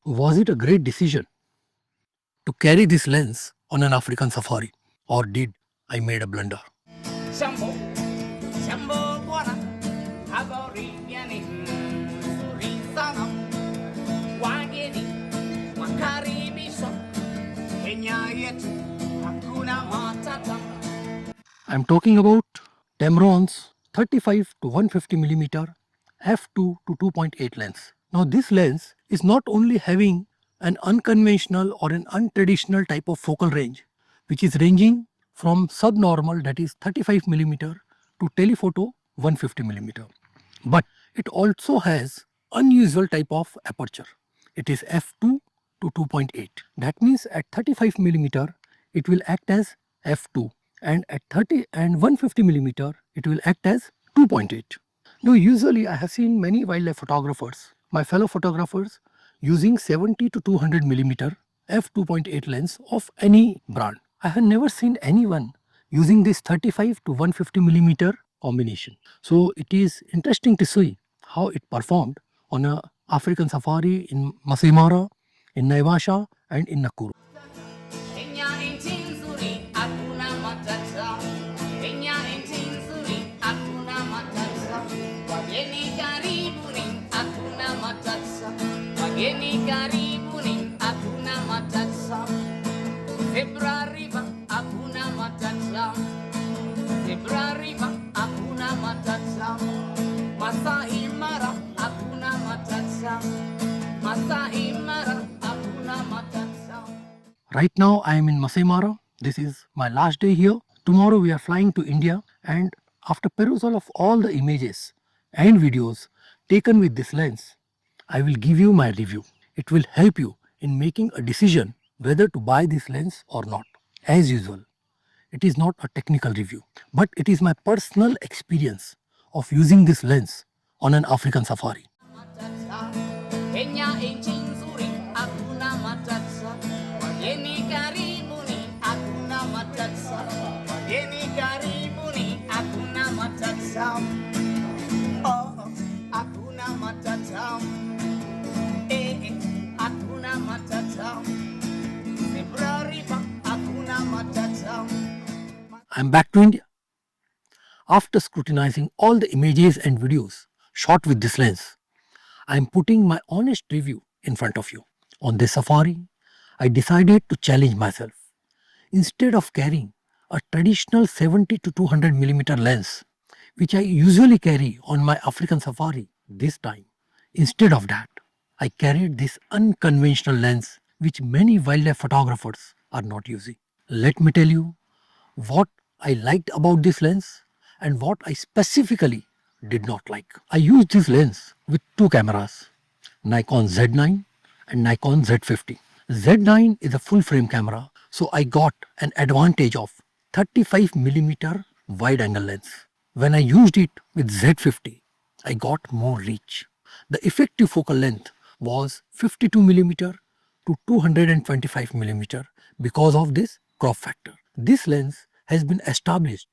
Was it a great decision to carry this lens on an African safari, or did I made a blunder? Sambo, Sambo Bwana, Habari Yani, Suri Sana, Wageni, Makaribisho, Kenya yetu, Hakuna Matata. I'm talking about Tamron's 35 to 150 millimeter f2 to 2.8 lens. Now this lens is not only having an unconventional or an untraditional type of focal range, which is ranging from subnormal, that is 35 millimeter, to telephoto 150 millimeter, but it also has unusual type of aperture. It is f2 to 2.8. That means at 35 millimeter it will act as f2, and at 30 and 150 millimeter it will act as 2.8. Now usually I have seen many wildlife photographers, my fellow photographers, using 70 to 200 millimeter f2.8 lens of any brand. I have never seen anyone using this 35 to 150 millimeter combination. So it is interesting to see how it performed on a African safari in Masai Mara, in Naivasha and in Nakuru. Kenya nchi nzuri, hakuna matata. Kenya nchi nzuri, hakuna matata. Wageni karibuni, hakuna matata. Wageni karibuni, hakuna matata. Zebra River, hakuna matata. Zebra River, hakuna matata. Masai Mara, hakuna matata. Masai Mara, hakuna matata. Right now I am in Masai Mara. This is my last day here. Tomorrow we are flying to India, and after perusal of all the images and videos taken with this lens, I will give you my review. It will help you in making a decision whether to buy this lens or not. As usual, it is not a technical review, but it is my personal experience of using this lens on an African safari. Matata. Kenya nchi nzuri, hakuna matata. Wageni karibuni, hakuna matata. Wageni karibuni, hakuna matata. Oh, hakuna matata. Hakuna matata. Zebra River, hakuna matata. I am back to India. After scrutinizing all the images and videos shot with this lens, I am putting my honest review in front of you. On this safari, I decided to challenge myself. Instead of carrying a traditional 70 to 200 millimeter lens, which I usually carry on my African safari, this time, instead of that, I carried this unconventional lens which many wildlife photographers are not using. Let me tell you what I liked about this lens and what I specifically did not like. I used this lens with two cameras, Nikon Z9 and Nikon Z50. Z9 is a full frame camera, so I got an advantage of 35 millimeter wide angle lens. When I used it with Z50, I got more reach. The effective focal length was 52 millimeter to 225 millimeter because of this crop factor. This lens has been established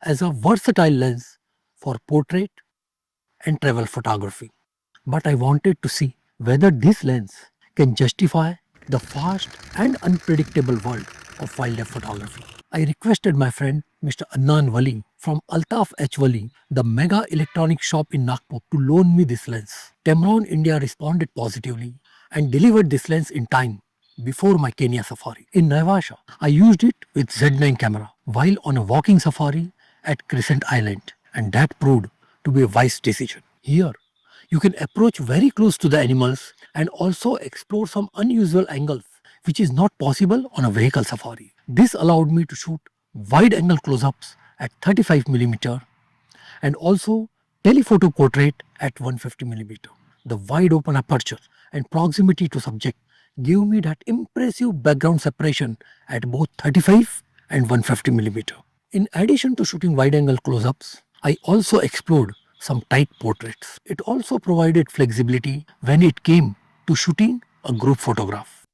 as a versatile lens for portrait and travel photography. But I wanted to see whether this lens can justify the fast and unpredictable world of wildlife photography. I requested my friend Mr. Adnan Wali from Altaf H. Wali, the mega electronic shop in Nagpur, to loan me this lens. Tamron India responded positively and delivered this lens in time before my Kenya safari. In Naivasha, I used it with Z9 camera while on a walking safari at Crescent Island, and that proved to be a wise decision. Here, you can approach very close to the animals and also explore some unusual angles which is not possible on a vehicle safari. This allowed me to shoot wide angle close-ups at 35 millimeter and also telephoto portrait at 150 millimeter. The wide open aperture and proximity to subject gave me that impressive background separation at both 35 and 150 millimeter. In addition to shooting wide angle close-ups, I also explored some tight portraits. It also provided flexibility when it came to shooting a group photograph.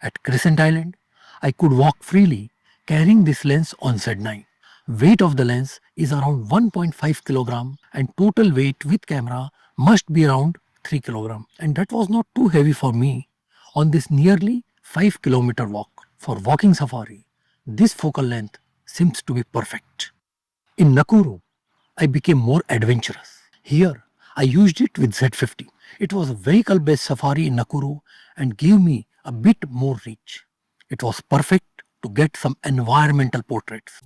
At Crescent Island, I could walk freely carrying this lens on Z9. Weight of the lens is around 1.5 kg and total weight with camera must be around 3 kilograms, and that was not too heavy for me on this nearly 5-kilometer walk. For walking safari, this focal length seems to be perfect. In Nakuru, I became more adventurous. Here, I used it with Z50. It was a vehicle-based safari in Nakuru and gave me a bit more reach. It was perfect to get some environmental portraits.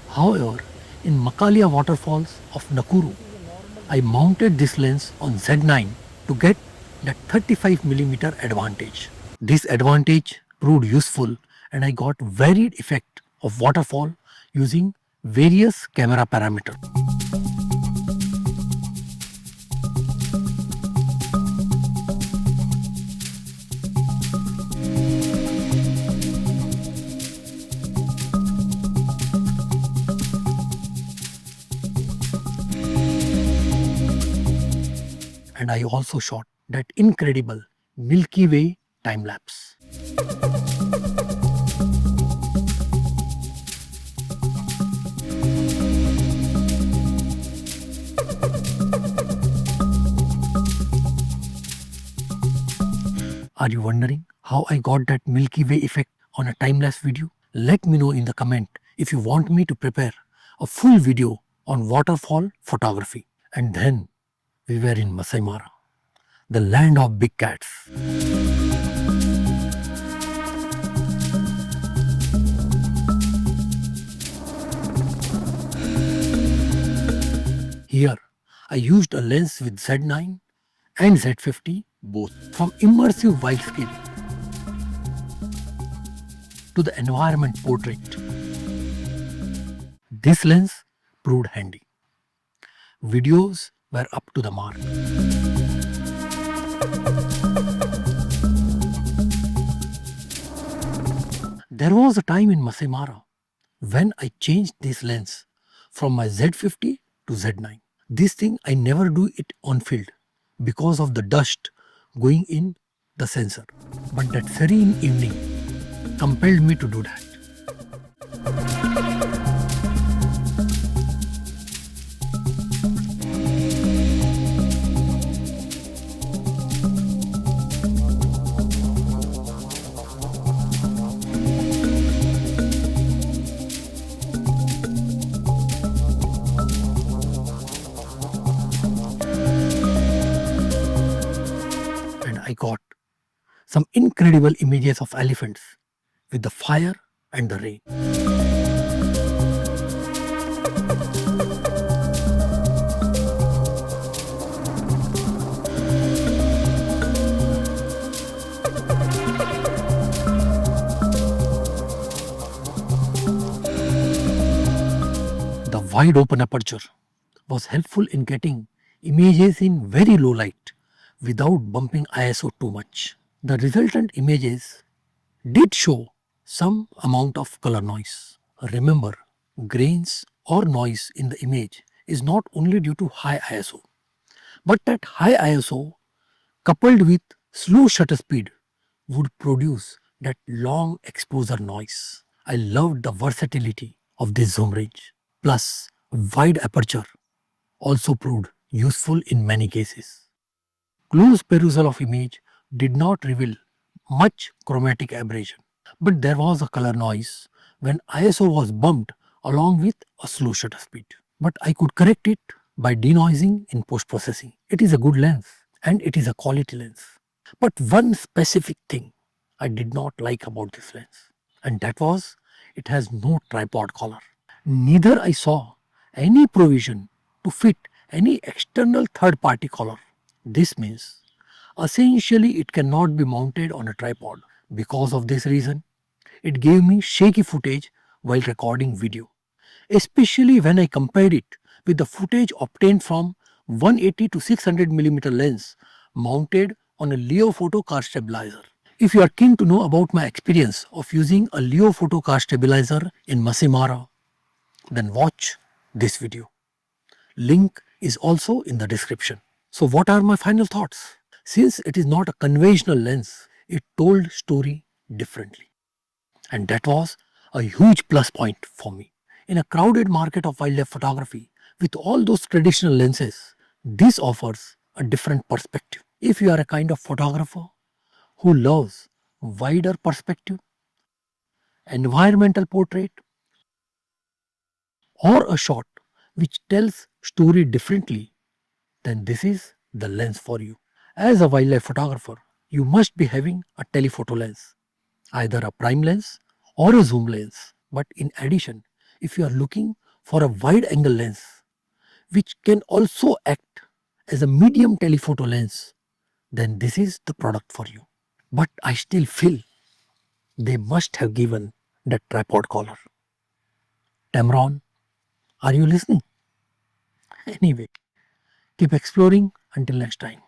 However, in Makalia waterfalls of Nakuru, I mounted this lens on Z9 to get that 35mm advantage. This advantage proved useful and I got varied effect of waterfall using various camera parameters. And I also shot that incredible Milky Way time lapse. Are you wondering how I got that Milky Way effect on a time-lapse video? Let me know in the comment if you want me to prepare a full video on waterfall photography. And then we were in Masai Mara, the land of big cats. Here, I used a lens with Z9 and Z50 both. From immersive wide scale to the environment portrait, this lens proved handy. Videos were up to the mark. There was a time in Masai Mara when I changed this lens from my Z50 to Z9. This thing I never do it on field because of the dust going in the sensor. But that serene evening compelled me to do that. I got some incredible images of elephants with the fire and the rain. The wide open aperture was helpful in getting images in very low light without bumping ISO too much. The resultant images did show some amount of color noise. Remember, grains or noise in the image is not only due to high ISO, but that high ISO coupled with slow shutter speed would produce that long exposure noise. I loved the versatility of this zoom range. Plus, wide aperture also proved useful in many cases. Close perusal of image did not reveal much chromatic aberration, but there was a color noise when ISO was bumped along with a slow shutter speed. But I could correct it by denoising in post-processing. It is a good lens and it is a quality lens. But one specific thing I did not like about this lens, and that was it has no tripod collar. Neither I saw any provision to fit any external third-party collar. This means essentially it cannot be mounted on a tripod. Because of this reason, it gave me shaky footage while recording video, especially when I compared it with the footage obtained from 180 to 600mm lens mounted on a Leo photo car stabilizer. If you are keen to know about my experience of using a Leo photo car stabilizer in Masai Mara, then watch this video. Link is also in the description. So what are my final thoughts? Since it is not a conventional lens, it told story differently. And that was a huge plus point for me. In a crowded market of wildlife photography, with all those traditional lenses, this offers a different perspective. If you are a kind of photographer who loves wider perspective, environmental portrait, or a shot which tells story differently, then this is the lens for you. As a wildlife photographer, you must be having a telephoto lens, either a prime lens or a zoom lens. But in addition, if you are looking for a wide angle lens which can also act as a medium telephoto lens, then this is the product for you. But I still feel they must have given that tripod collar. Tamron, are you listening? Anyway, keep exploring until next time.